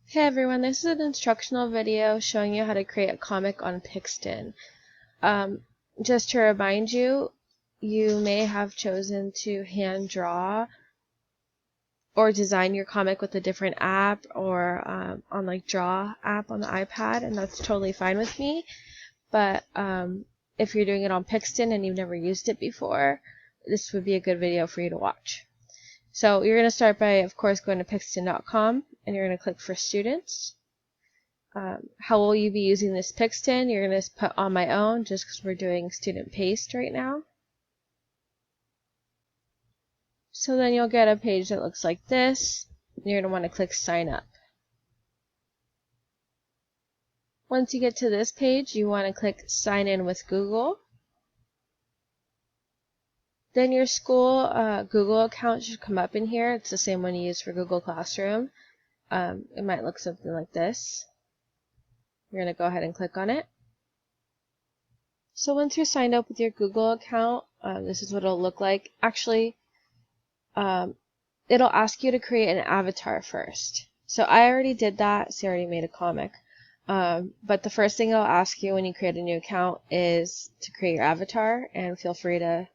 Hey everyone, this is an instructional video showing you how to create a comic on Pixton. Just to remind you, you may have chosen to hand draw or design your comic with a different app or on like Draw app on the iPad, and that's totally fine with me. But if you're doing it on Pixton and you've never used it before, this would be a good video for you to watch. So you're going to start by, of course, going to Pixton.com, and you're going to click for students. How will you be using this Pixton? You're going to put on my own, just because we're doing student paste right now. So then you'll get a page that looks like this, and you're going to want to click sign up. Once you get to this page, you want to click sign in with Google. Then your school Google account should come up in here. It's the same one you use for Google Classroom. It might look something like this. You're going to go ahead and click on it. So once you're signed up with your Google account, this is what it'll look like. Actually, it'll ask you to create an avatar first. So I already did that, so I already made a comic. But the first thing it'll ask you when you create a new account is to create your avatar, and feel free to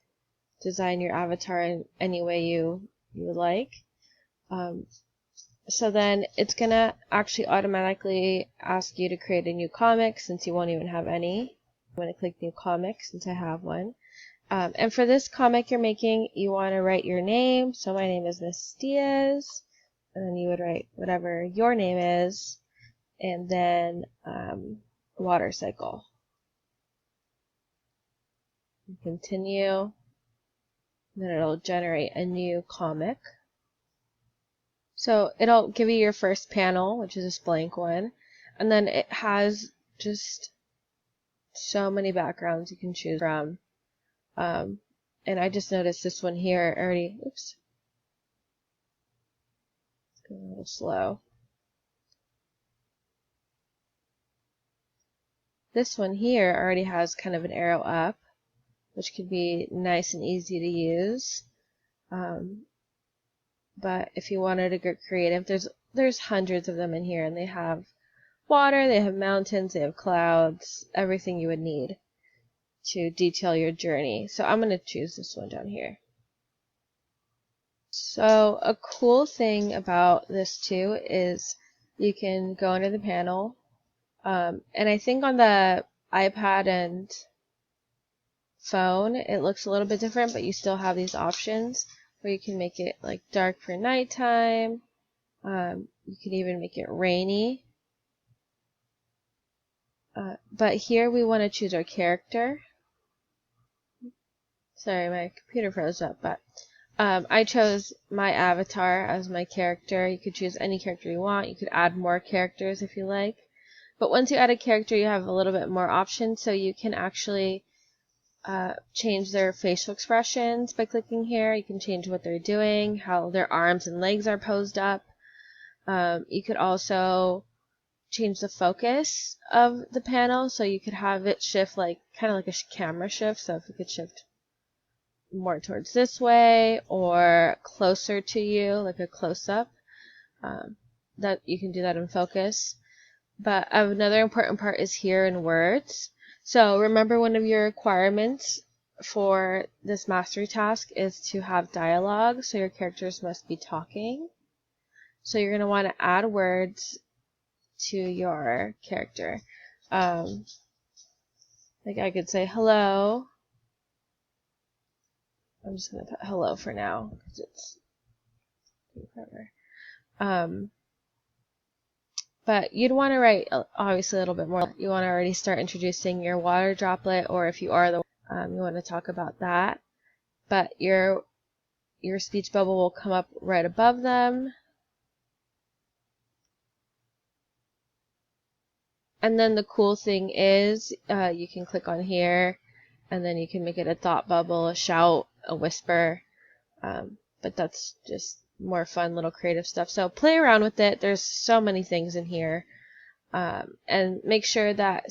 design your avatar in any way you would like. So then it's going to actually automatically ask you to create a new comic since you won't even have any. I'm going to click new comic since I have one. And for this comic you're making, you want to write your name. So my name is Miss Diaz. And then you would write whatever your name is. And then water cycle. Continue. Then it'll generate a new comic. So it'll give you your first panel, which is this blank one, and then it has just so many backgrounds you can choose from. And I just noticed this one here already. Oops, it's going a little slow. This one here already has kind of an arrow up, which could be nice and easy to use. But if you wanted to get creative, there's hundreds of them in here, and they have water, they have mountains, they have clouds, everything you would need to detail your journey. So I'm going to choose this one down here. So a cool thing about this too is you can go under the panel, and I think on the iPad and phone it looks a little bit different, but you still have these options where you can make it like dark for nighttime. You can even make it rainy. But here we want to choose our character. Sorry, my computer froze up, but I chose my avatar as my character. You could choose any character you want. You could add more characters if you like. But once you add a character, you have a little bit more options, so you can actually change their facial expressions by clicking here. You can change what they're doing, how their arms and legs are posed up. You could also change the focus of the panel, so you could have it shift like kind of like a camera shift. So if you could shift more towards this way or closer to you, like a close-up, that you can do that in focus. But another important part is here in words. So remember, one of your requirements for this mastery task is to have dialogue, so your characters must be talking. So you're going to want to add words to your character. Like I could say hello. I'm just going to put hello for now because it's forever. But you'd want to write obviously a little bit more. You want to already start introducing your water droplet, or if you are you want to talk about that. But your speech bubble will come up right above them. And then the cool thing is you can click on here, and then you can make it a thought bubble, a shout, a whisper. But that's just more fun little creative stuff. So play around with it. There's so many things in here. And make sure that,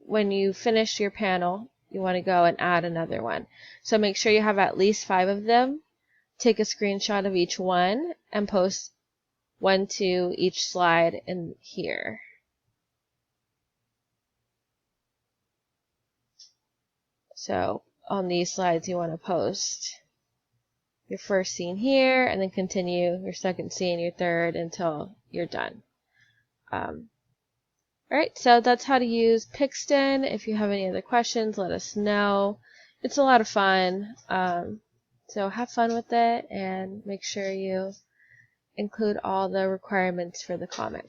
when you finish your panel, you want to go and add another one. So make sure you have at least 5 of them. Take a screenshot of each one and post one to each slide in here. So on these slides you want to post your first scene here and then continue your second scene, your third, until you're done. Alright, so that's how to use Pixton. If you have any other questions, let us know. It's a lot of fun. So have fun with it and make sure you include all the requirements for the comic.